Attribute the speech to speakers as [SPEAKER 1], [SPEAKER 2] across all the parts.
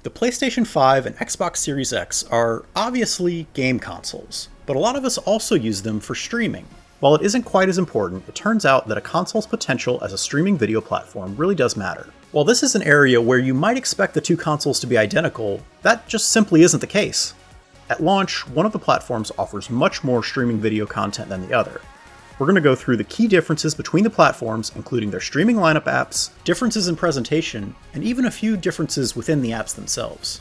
[SPEAKER 1] The PlayStation 5 and Xbox Series X are obviously game consoles, but a lot of us also use them for streaming. While it isn't quite as important, it turns out that a console's potential as a streaming video platform really does matter. While this is an area where you might expect the two consoles to be identical, that just simply isn't the case. At launch, one of the platforms offers much more streaming video content than the other. We're going to go through the key differences between the platforms, including their streaming lineup apps, differences in presentation, and even a few differences within the apps themselves.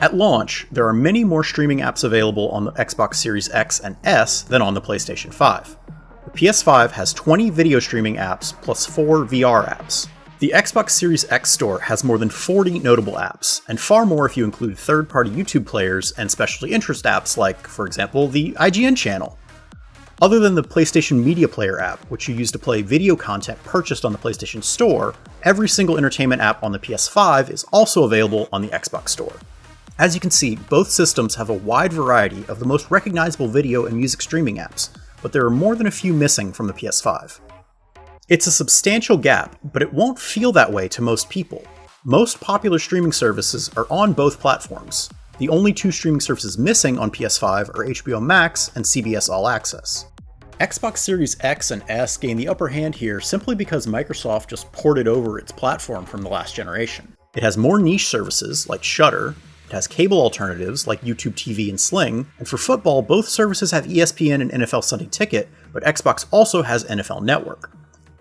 [SPEAKER 1] At launch, there are many more streaming apps available on the Xbox Series X and S than on the PlayStation 5. The PS5 has 20 video streaming apps plus 4 VR apps. The Xbox Series X store has more than 40 notable apps, and far more if you include third-party YouTube players and specialty interest apps like, for example, the IGN channel. Other than the PlayStation Media Player app, which you use to play video content purchased on the PlayStation Store, every single entertainment app on the PS5 is also available on the Xbox Store. As you can see, both systems have a wide variety of the most recognizable video and music streaming apps, but there are more than a few missing from the PS5. It's a substantial gap, but it won't feel that way to most people. Most popular streaming services are on both platforms. The only two streaming services missing on PS5 are HBO Max and CBS All Access. Xbox Series X and S gain the upper hand here simply because Microsoft just ported over its platform from the last generation. It has more niche services like Shudder, it has cable alternatives like YouTube TV and Sling, and for football, both services have ESPN and NFL Sunday Ticket, but Xbox also has NFL Network.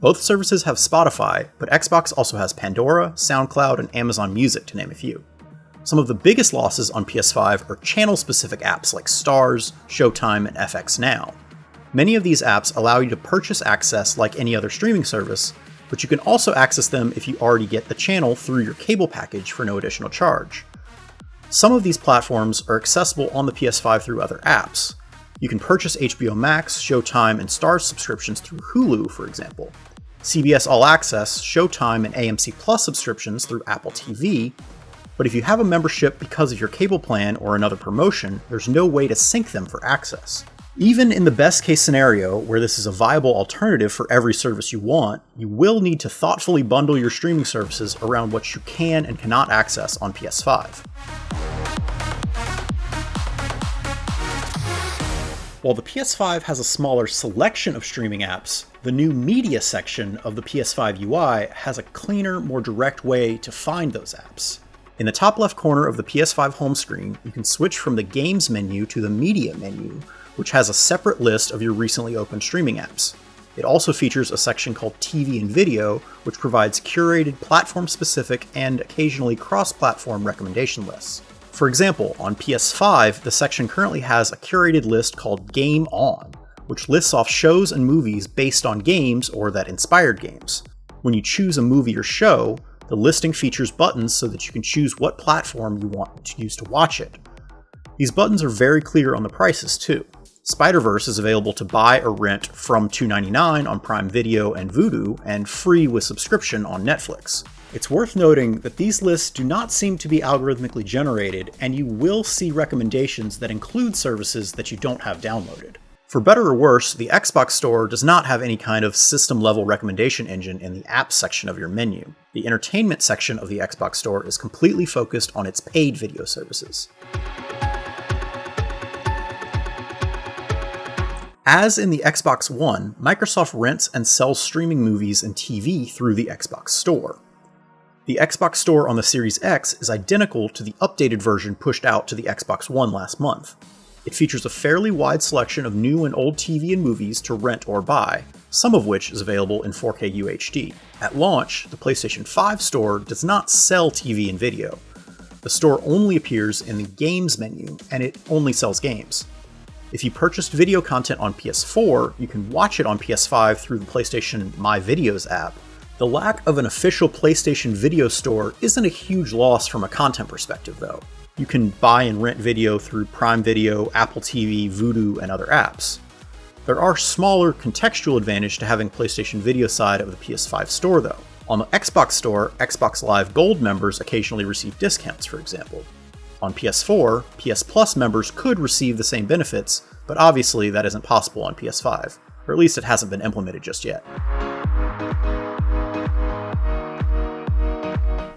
[SPEAKER 1] Both services have Spotify, but Xbox also has Pandora, SoundCloud, and Amazon Music, to name a few. Some of the biggest losses on PS5 are channel-specific apps like Starz, Showtime, and FX Now. Many of these apps allow you to purchase access like any other streaming service, but you can also access them if you already get the channel through your cable package for no additional charge. Some of these platforms are accessible on the PS5 through other apps. You can purchase HBO Max, Showtime, and Starz subscriptions through Hulu, for example. CBS All Access, Showtime, and AMC Plus subscriptions through Apple TV, but if you have a membership because of your cable plan or another promotion, there's no way to sync them for access. Even in the best case scenario, where this is a viable alternative for every service you want, you will need to thoughtfully bundle your streaming services around what you can and cannot access on PS5. While the PS5 has a smaller selection of streaming apps, the new media section of the PS5 UI has a cleaner, more direct way to find those apps. In the top left corner of the PS5 home screen, you can switch from the Games menu to the Media menu, which has a separate list of your recently opened streaming apps. It also features a section called TV and Video, which provides curated platform-specific and occasionally cross-platform recommendation lists. For example, on PS5, the section currently has a curated list called Game On, which lists off shows and movies based on games or that inspired games. When you choose a movie or show, the listing features buttons so that you can choose what platform you want to use to watch it. These buttons are very clear on the prices too. Spider-Verse is available to buy or rent from $2.99 on Prime Video and Vudu, and free with subscription on Netflix. It's worth noting that these lists do not seem to be algorithmically generated, and you will see recommendations that include services that you don't have downloaded. For better or worse, the Xbox Store does not have any kind of system-level recommendation engine in the apps section of your menu. The entertainment section of the Xbox Store is completely focused on its paid video services. As in the Xbox One, Microsoft rents and sells streaming movies and TV through the Xbox Store. The Xbox Store on the Series X is identical to the updated version pushed out to the Xbox One last month. It features a fairly wide selection of new and old TV and movies to rent or buy, some of which is available in 4K UHD. At launch, the PlayStation 5 store does not sell TV and video. The store only appears in the Games menu, and it only sells games. If you purchased video content on PS4, you can watch it on PS5 through the PlayStation My Videos app. The lack of an official PlayStation Video store isn't a huge loss from a content perspective, though. You can buy and rent video through Prime Video, Apple TV, Vudu, and other apps. There are smaller contextual advantages to having PlayStation Video side of the PS5 store, though. On the Xbox Store, Xbox Live Gold members occasionally receive discounts, for example. On PS4, PS Plus members could receive the same benefits, but obviously that isn't possible on PS5, or at least it hasn't been implemented just yet.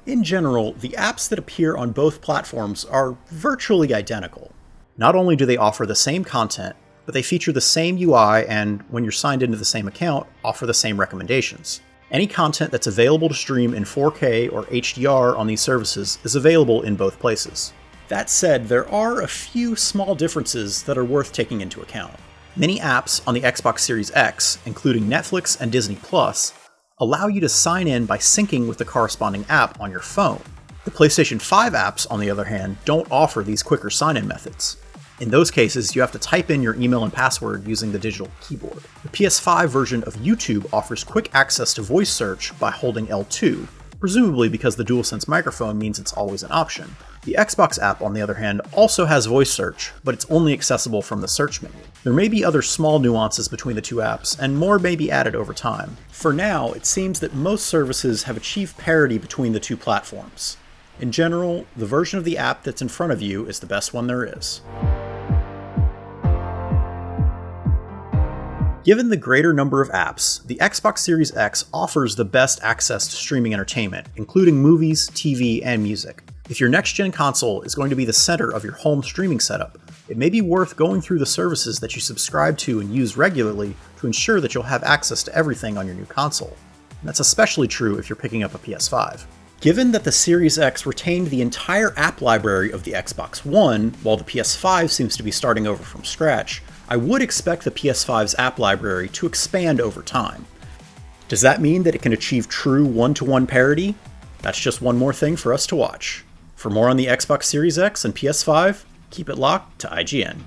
[SPEAKER 1] In general, the apps that appear on both platforms are virtually identical. Not only do they offer the same content, but they feature the same UI and, when you're signed into the same account, offer the same recommendations. Any content that's available to stream in 4K or HDR on these services is available in both places. That said, there are a few small differences that are worth taking into account. Many apps on the Xbox Series X, including Netflix and Disney+, allow you to sign in by syncing with the corresponding app on your phone. The PlayStation 5 apps, on the other hand, don't offer these quicker sign-in methods. In those cases, you have to type in your email and password using the digital keyboard. The PS5 version of YouTube offers quick access to voice search by holding L2, presumably because the DualSense microphone means it's always an option. The Xbox app, on the other hand, also has voice search, but it's only accessible from the search menu. There may be other small nuances between the two apps, and more may be added over time. For now, it seems that most services have achieved parity between the two platforms. In general, the version of the app that's in front of you is the best one there is. Given the greater number of apps, the Xbox Series X offers the best access to streaming entertainment, including movies, TV, and music. If your next-gen console is going to be the center of your home streaming setup, it may be worth going through the services that you subscribe to and use regularly to ensure that you'll have access to everything on your new console. And that's especially true if you're picking up a PS5. Given that the Series X retained the entire app library of the Xbox One, while the PS5 seems to be starting over from scratch, I would expect the PS5's app library to expand over time. Does that mean that it can achieve true one-to-one parity? That's just one more thing for us to watch. For more on the Xbox Series X and PS5, keep it locked to IGN.